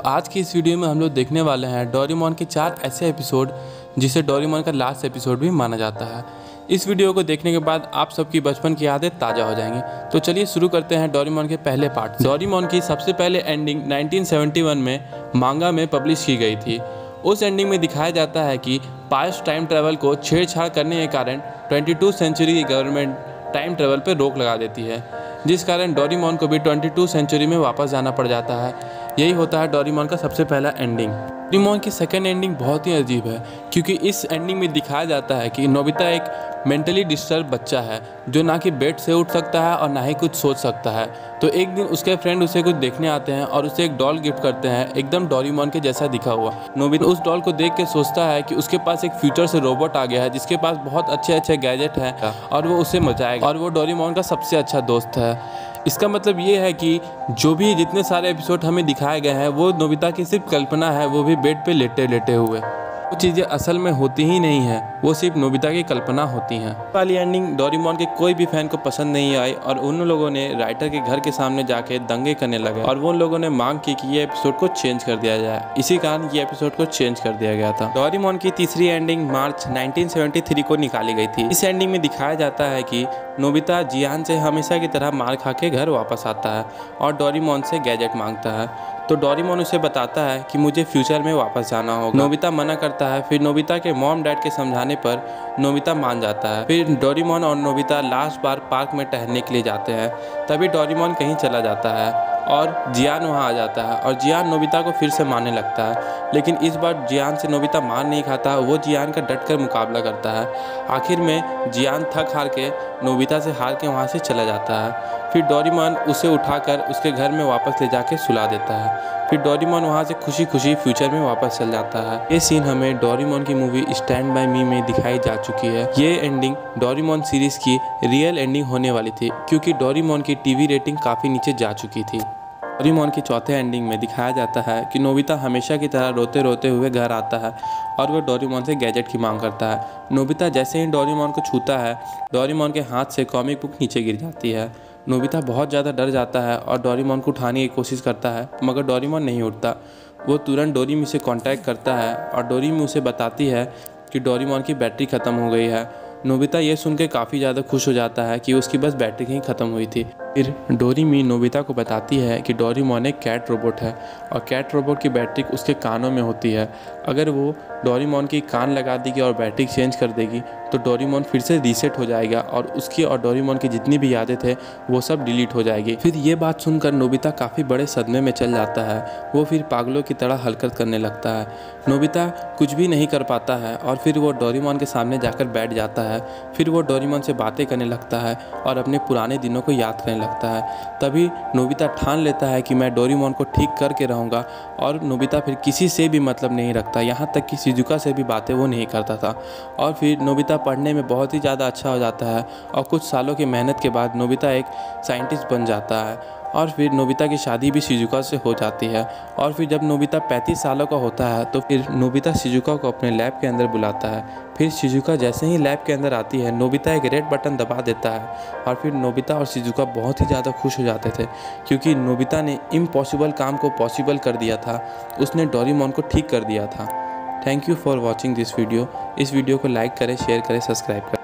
आज की इस वीडियो में हम लोग देखने वाले हैं डोरेमोन के 4 ऐसे एपिसोड जिसे डोरेमोन का लास्ट एपिसोड भी माना जाता है। इस वीडियो को देखने के बाद आप सबकी बचपन की यादें ताज़ा हो जाएंगी। तो चलिए शुरू करते हैं डोरेमोन के पहले पार्ट से। डोरेमोन की सबसे पहले एंडिंग 1971 में मांगा में पब्लिश की गई थी। उस एंडिंग में दिखाया जाता है कि पास्ट टाइम ट्रैवल को छेड़छाड़ करने के कारण 22 सेंचुरी की गवर्नमेंट टाइम ट्रैवल पर रोक लगा देती है, जिस कारण डोरेमोन को भी 22 सेंचुरी में वापस जाना पड़ जाता है। यही होता है डोरेमोन का सबसे पहला एंडिंग। डोरेमोन की सेकंड एंडिंग बहुत ही अजीब है, क्योंकि इस एंडिंग में दिखाया जाता है कि नोबिता एक मेंटली डिस्टर्ब बच्चा है जो ना कि बेड से उठ सकता है और ना ही कुछ सोच सकता है। तो एक दिन उसके फ्रेंड उसे कुछ देखने आते हैं और उसे एक डॉल गिफ्ट करते हैं, एकदम डोरेमोन के जैसा दिखा हुआ। नोबिता उस डॉल को देख के सोचता है कि उसके पास एक फ्यूचर से रोबोट आ गया है जिसके पास बहुत अच्छे अच्छे गैजेट हैं और वो उसे मचाएगा, और वो डोरेमोन का सबसे अच्छा दोस्त है। इसका मतलब ये है कि जो भी जितने सारे एपिसोड हमें दिखाए गए हैं वो नोबिता की सिर्फ कल्पना है, वो भी बेड पे लेटे लेटे हुए। वो चीज़ें असल में होती ही नहीं है, वो सिर्फ नोबिता की कल्पना होती हैं। वाली एंडिंग डोरेमोन के कोई भी फैन को पसंद नहीं आई और उन लोगों ने राइटर के घर के सामने जाके दंगे करने लगे और वो लोगों ने मांग की कि ये एपिसोड को चेंज कर दिया जाए। इसी कारण ये एपिसोड को चेंज कर दिया गया था। डोरेमोन की तीसरी एंडिंग मार्च 1973 को निकाली गई थी। इस एंडिंग में दिखाया जाता है कि नोबिता जियान से हमेशा की तरह मार खा के घर वापस आता है और डोरेमोन से गैजेट मांगता है। तो डोरेमोन उसे बताता है कि मुझे फ्यूचर में वापस जाना होगा। नोबिता मना करता है। फिर नोबिता के मॉम डैड के समझाने पर नोबिता मान जाता है। फिर डोरेमोन और नोबिता लास्ट बार पार्क में टहलने के लिए जाते हैं। तभी डोरेमोन कहीं चला जाता है और जियान वहाँ आ जाता है और जियान नोबिता को फिर से मारने लगता है, लेकिन इस बार जियान से नोबिता मार नहीं खाता। वो जियान का डट कर मुकाबला करता है। आखिर में जियान थक हार के नोबिता से हार के वहाँ से चला जाता है। फिर डोरेमोन उसे उठाकर उसके घर में वापस ले जाके सुला देता है। फिर डोरेमोन वहाँ से खुशी खुशी फ्यूचर में वापस चल जाता है। ये सीन हमें डोरेमोन की मूवी स्टैंड बाय मी में दिखाई जा चुकी है। ये एंडिंग डोरेमोन सीरीज की रियल एंडिंग होने वाली थी, क्योंकि डोरेमोन की टीवी रेटिंग काफ़ी नीचे जा चुकी थी। डोरेमोन की चौथे एंडिंग में दिखाया जाता है कि नोबिता हमेशा की तरह रोते रोते हुए घर आता है और वह डोरेमोन से गैजेट की मांग करता है। नोबिता जैसे ही डोरेमोन को छूता है, डोरेमोन के हाथ से कॉमिक बुक नीचे गिर जाती है। नोबिता बहुत ज़्यादा डर जाता है और डोरेमोन को उठाने की कोशिश करता है, मगर डोरेमोन नहीं उठता। वो तुरंत डोरेमी से कांटेक्ट करता है और डोरेमी उसे बताती है कि डोरेमोन की बैटरी ख़त्म हो गई है। नोबिता ये सुन के काफ़ी ज़्यादा खुश हो जाता है कि उसकी बस बैटरी ही ख़त्म हुई थी। फिर डोरेमी नोबिता को बताती है कि डोरेमोन एक कैट रोबोट है और कैट रोबोट की बैटरी उसके कानों में होती है। अगर वो डोरेमोन की कान लगा देगी और बैटरी चेंज कर देगी तो डोरेमोन फिर से रीसेट हो जाएगा और उसकी और डोरेमोन की जितनी भी यादें थे वो सब डिलीट हो जाएगी। फिर ये बात सुनकर नोबिता काफ़ी बड़े सदमे में चल जाता है। वो फिर पागलों की तरह हरकत करने लगता है। नोबिता कुछ भी नहीं कर पाता है और फिर वो डोरेमोन के सामने जाकर बैठ जाता है। फिर वो डोरेमोन से बातें करने लगता है और अपने पुराने दिनों को याद करने लगता है। तभी नोबिता ठान लेता है कि मैं डोरेमोन को ठीक करके रहूँगा, और नोबिता फिर किसी से भी मतलब नहीं रखता, यहाँ तक कि शिजुका से भी बातें वो नहीं करता था। और फिर नोबिता पढ़ने में बहुत ही ज़्यादा अच्छा हो जाता है और कुछ सालों की मेहनत के बाद नोबिता एक साइंटिस्ट बन जाता है। और फिर नोबिता की शादी भी शिजुका से हो जाती है। और फिर जब नोबिता 35 सालों का होता है तो फिर नोबिता शिजुका को अपने लैब के अंदर बुलाता है। फिर शिजुका जैसे ही लैब के अंदर आती है, नोबिता एक रेड बटन दबा देता है और फिर नोबिता और शिजुका बहुत ही ज़्यादा खुश हो जाते थे, क्योंकि नोबिता ने इम्पॉसिबल काम को पॉसिबल कर दिया था। उसने डोरेमोन को ठीक कर दिया था। Thank you for watching this video. इस वीडियो को लाइक करें, शेयर करें, सब्सक्राइब करें।